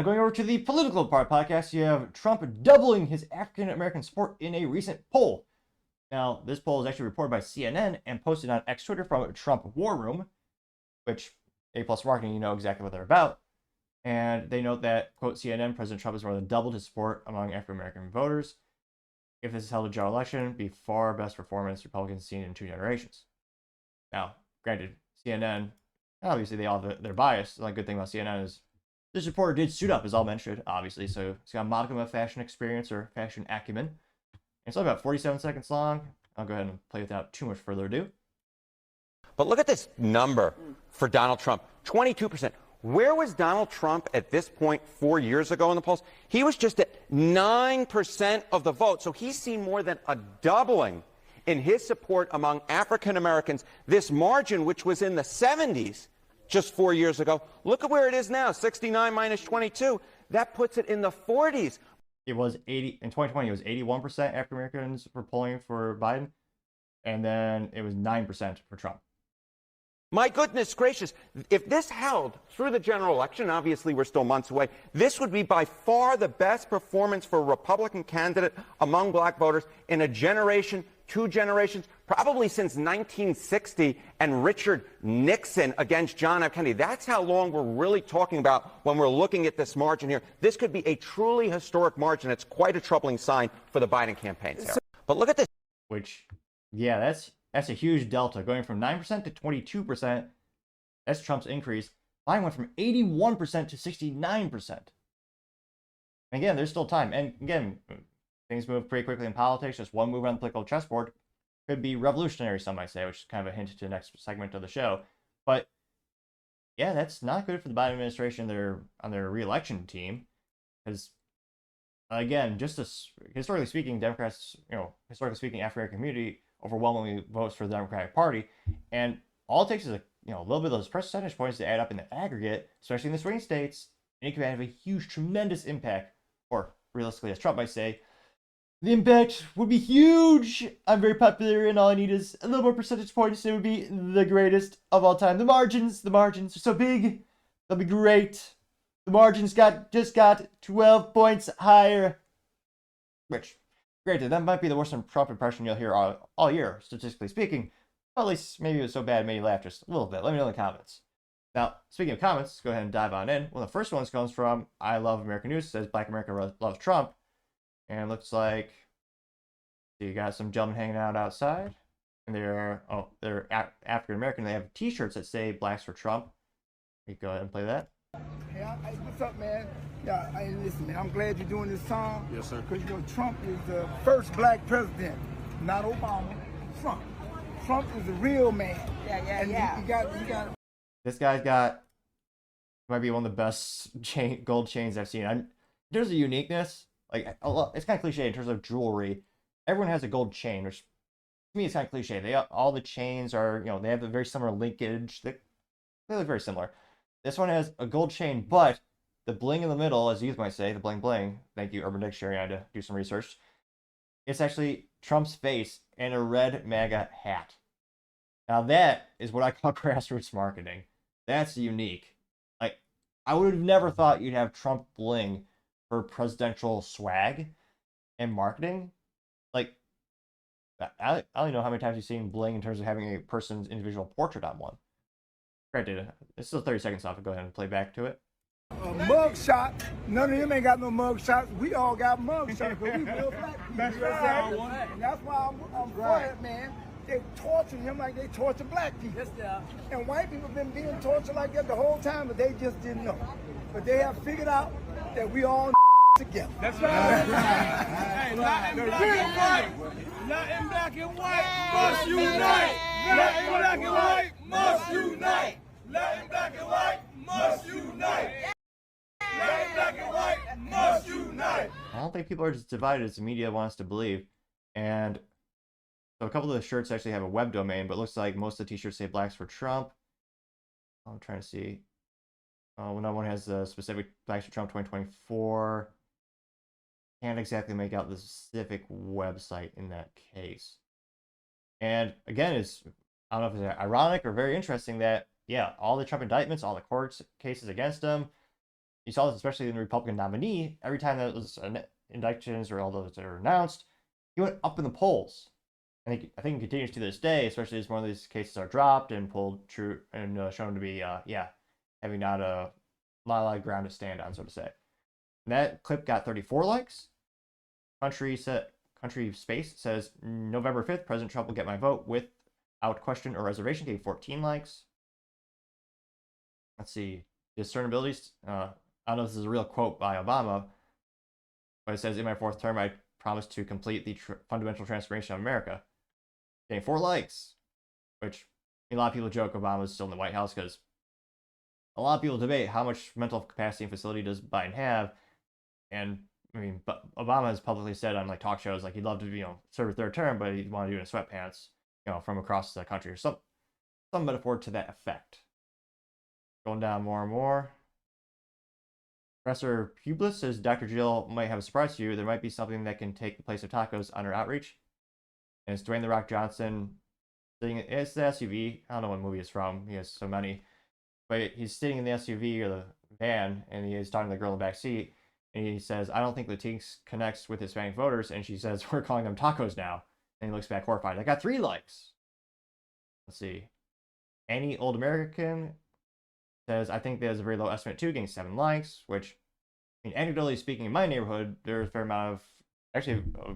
Going over to the political part podcast, you have Trump doubling his African American support in a recent poll. Now, this poll is actually reported by CNN and posted on X Twitter from Trump War Room, which A Plus Marketing, you know exactly what they're about. And they note that, quote, CNN, President Trump has more than doubled his support among African American voters. If this is held a general election, be far best performance Republicans seen in 2 generations. Now, granted, CNN, obviously they all have their bias. The only good thing about CNN is this reporter did suit up, as all men should, obviously, so he's got a modicum of fashion experience or fashion acumen. And it's only about 47 seconds long. I'll go ahead and play without too much further ado. But look at this number for Donald Trump, 22%. Where was Donald Trump at this point 4 years ago in the polls? He was just at 9% of the vote. So he's seen more than a doubling in his support among African Americans. This margin, which was in the 70s just 4 years ago, look at where it is now, 69 minus 22. That puts it in the 40s. It was 80 in 2020. It was 81% African Americans were polling for Biden, and then it was 9% for Trump. My goodness gracious, if this held through the general election, obviously we're still months away, this would be by far the best performance for a Republican candidate among black voters in a generation, 2 generations, probably since 1960 and Richard Nixon against John F. Kennedy. That's how long we're really talking about when we're looking at this margin here. This could be a truly historic margin. It's quite a troubling sign for the Biden campaign, Sarah. But look at this. Which, yeah, that's a huge delta. Going from 9% to 22%, that's Trump's increase. Biden went from 81% to 69%. Again, there's still time. And again, things move pretty quickly in politics. Just one move on the political chessboard could be revolutionary, some might say, which is kind of a hint to the next segment of the show. But yeah, that's not good for the Biden administration. They're on their re-election team. Because again, just as historically speaking, Democrats, historically speaking, African American community overwhelmingly votes for the Democratic Party, and all it takes is a little bit of those percentage points to add up in the aggregate, especially in the swing states, and it can have a huge, tremendous impact. Or realistically, as Trump might say, the impact would be huge. I'm very popular, and all I need is a little more percentage points, and it would be the greatest of all time. The margins are so big, they'll be great. The margins just got 12 points higher, which, granted, that might be the worst Trump impression you'll hear all year, statistically speaking. But at least maybe it was so bad it made you laugh just a little bit. Let me know in the comments. Now, speaking of comments, let's go ahead and dive on in. One of the first ones comes from I Love American News. It says Black America loves Trump. And it looks like you got some gentlemen hanging out outside. And they're African American. They have t-shirts that say Blacks for Trump. You go ahead and play that. Hey, what's up, man? Yeah, listen, man, I'm glad you're doing this song. Yes, sir. Because, Trump is the first black president, not Obama. Trump. Trump is the real man. Yeah. You got. This guy's got, might be one of the best gold chains I've seen. There's a uniqueness. Like, it's kind of cliche in terms of jewelry. Everyone has a gold chain, which to me is kind of cliche. All the chains are, they have a very similar linkage. They look very similar. This one has a gold chain, but the bling in the middle, as youth might say, the bling bling, thank you, Urban Dictionary, I had to do some research. It's actually Trump's face and a red MAGA hat. Now that is what I call grassroots marketing. That's unique. Like, I would have never thought you'd have Trump bling for presidential swag and marketing. Like, I don't know how many times you've seen bling in terms of having a person's individual portrait on one. Granted, it's still 30 seconds off. Go ahead and play back to it. A mug shot. None of them ain't got no mug shots. We all got mug shots, but we real black people. That's right. And that's why I'm for it, man. They torture him like they torture black people. Yes, yeah. And white people have been being tortured like that the whole time, but they just didn't know. But they have figured out that we all together. That's right. Hey, not in black and white. Not in black and white. Must unite. Not in black and white. Must unite. Latin, black and white, must unite. Latin, black and white, must unite. I don't think people are as divided as the media wants to believe. And so a couple of the shirts actually have a web domain, but it looks like most of the t-shirts say Blacks for Trump. I'm trying to see. Another one has the specific Blacks for Trump 2024. Can't exactly make out the specific website in that case. And again, I don't know if it's ironic or very interesting that, yeah, all the Trump indictments, all the court cases against him, you saw this especially in the Republican nominee. Every time that was elections or all those that are announced, he went up in the polls. And I think he continues to this day, especially as one of these cases are dropped and pulled true and shown to be, having not a lot of ground to stand on, so to say. And that clip got 34 likes. Country Space says November 5th, President Trump will get my vote without question or reservation. Gave 14 likes. Let's see. Discernibility. I don't know if this is a real quote by Obama, but it says, in my 4th term, I promise to complete the fundamental transformation of America. Getting 4 likes, which a lot of people joke Obama's still in the White House because a lot of people debate how much mental capacity and facility does Biden have. And I mean, but Obama has publicly said on like talk shows like he'd love to serve a 3rd term, but he'd want to do it in sweatpants, from across the country or some metaphor to that effect. Going down more and more. Professor Publius says Dr. Jill might have a surprise to you. There might be something that can take the place of tacos on her outreach. And it's Dwayne The Rock Johnson sitting. It's the SUV. I don't know what movie it's from. He has so many. But he's sitting in the SUV or the van, and he is talking to the girl in the back seat. And he says, I don't think Latinx connects with Hispanic voters. And she says, we're calling them tacos now. And he looks back horrified. I got 3 likes. Let's see. Any Old American says, I think there's a very low estimate too, getting 7 likes, which, I mean, anecdotally speaking, in my neighborhood, there's a fair amount of, actually, a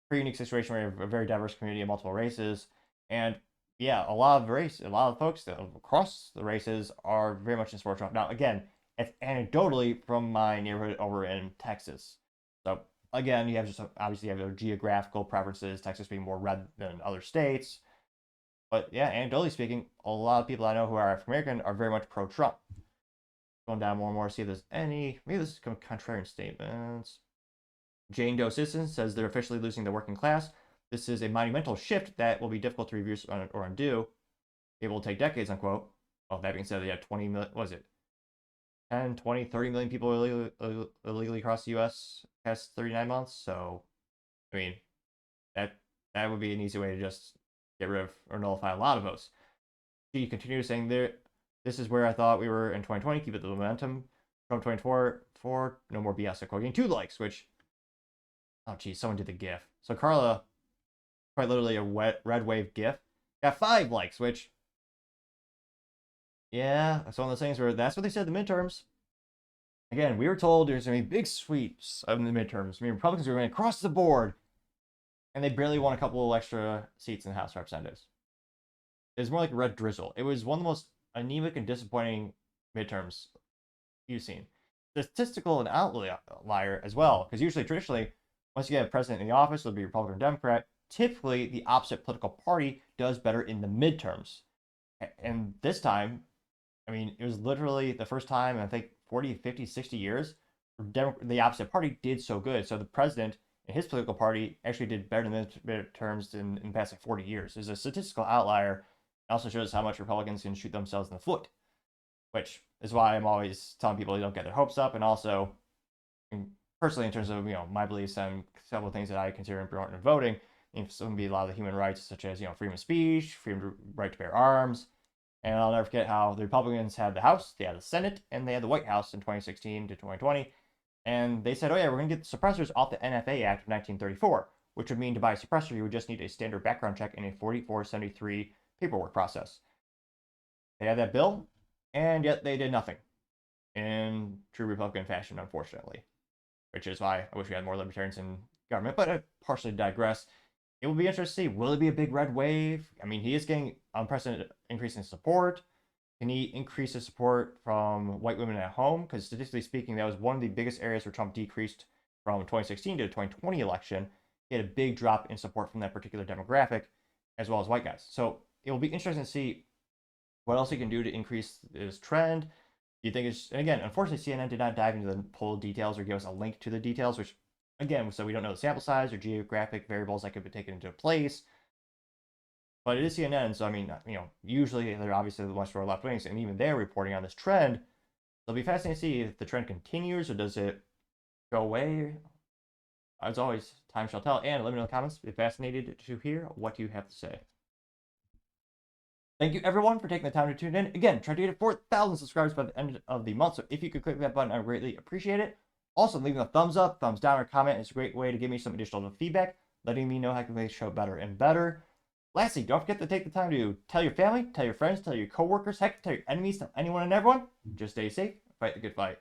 pretty unique situation where you have a very diverse community of multiple races. And yeah, a lot of folks that across the races are very much in sports. Now, again, it's anecdotally from my neighborhood over in Texas. So again, you have just obviously you have geographical preferences, Texas being more red than other states. But yeah, anecdotally speaking, a lot of people I know who are African American are very much pro-Trump. Going down more and more, see if there's any, maybe this is contrarian statements. Jane Doe Citizen says they're officially losing the working class. This is a monumental shift that will be difficult to reverse or undo. It will take decades, unquote. Well, that being said, they had 20 million, was it 10, 20, 30 million people illegally across the U.S. past 39 months. So, I mean, that would be an easy way to just get rid of or nullify a lot of votes. She continues saying, this is where I thought we were in 2020. Keep it the momentum. Trump 24, no more BS. According 2 likes, which, oh geez, someone did the GIF. So Carla, quite literally a red wave GIF, got 5 likes, which, yeah, that's one of those things where that's what they said in the midterms. Again, we were told there's going to be big sweeps of the midterms. I mean, Republicans were going across the board, and they barely won a couple of extra seats in the House of Representatives. It was more like a red drizzle. It was one of the most anemic and disappointing midterms you've seen. Statistical and outlier as well, because usually, traditionally, once you get a president in the office, it'll be Republican or Democrat. Typically, the opposite political party does better in the midterms. And this time, I mean, it was literally the first time in, I think, 40, 50, 60 years, the opposite party did so good. So the president and his political party actually did better in the midterms in the past like 40 years. There's a statistical outlier. It also shows how much Republicans can shoot themselves in the foot, which is why I'm always telling people they don't get their hopes up. And also, personally, in terms of my beliefs and several things that I consider important in voting, some would be a lot of the human rights, such as freedom of speech, right to bear arms. And I'll never forget how the Republicans had the House, they had the Senate, and they had the White House in 2016 to 2020. And they said, oh yeah, we're going to get the suppressors off the NFA Act of 1934, which would mean to buy a suppressor, you would just need a standard background check and a 4473 paperwork process. They had that bill, and yet they did nothing in true Republican fashion, unfortunately. Which is why I wish we had more libertarians in government, but I partially digress. It will be interesting to see, will it be a big red wave? I mean, he is getting unprecedented increase in support. Can he increase his support from white women at home? Because statistically speaking, that was one of the biggest areas where Trump decreased from 2016 to the 2020 election. He had a big drop in support from that particular demographic, as well as white guys. So it will be interesting to see what else he can do to increase his trend. Do you think it's, and again, unfortunately, CNN did not dive into the poll details or give us a link to the details, which, again, so we don't know the sample size or geographic variables that could be taken into place. But it is CNN, so I mean, usually they're obviously the much more left wings, and even they're reporting on this trend. It'll be fascinating to see if the trend continues or does it go away. As always, time shall tell. And let me know in the comments. Be fascinated to hear what you have to say. Thank you everyone for taking the time to tune in. Again, try to get 4,000 subscribers by the end of the month. So if you could click that button, I would greatly appreciate it. Also, leaving a thumbs up, thumbs down, or comment is a great way to give me some additional feedback, letting me know how I can make the show better and better. Lastly, don't forget to take the time to tell your family, tell your friends, tell your coworkers, heck, tell your enemies, tell anyone and everyone. Just stay safe, fight the good fight.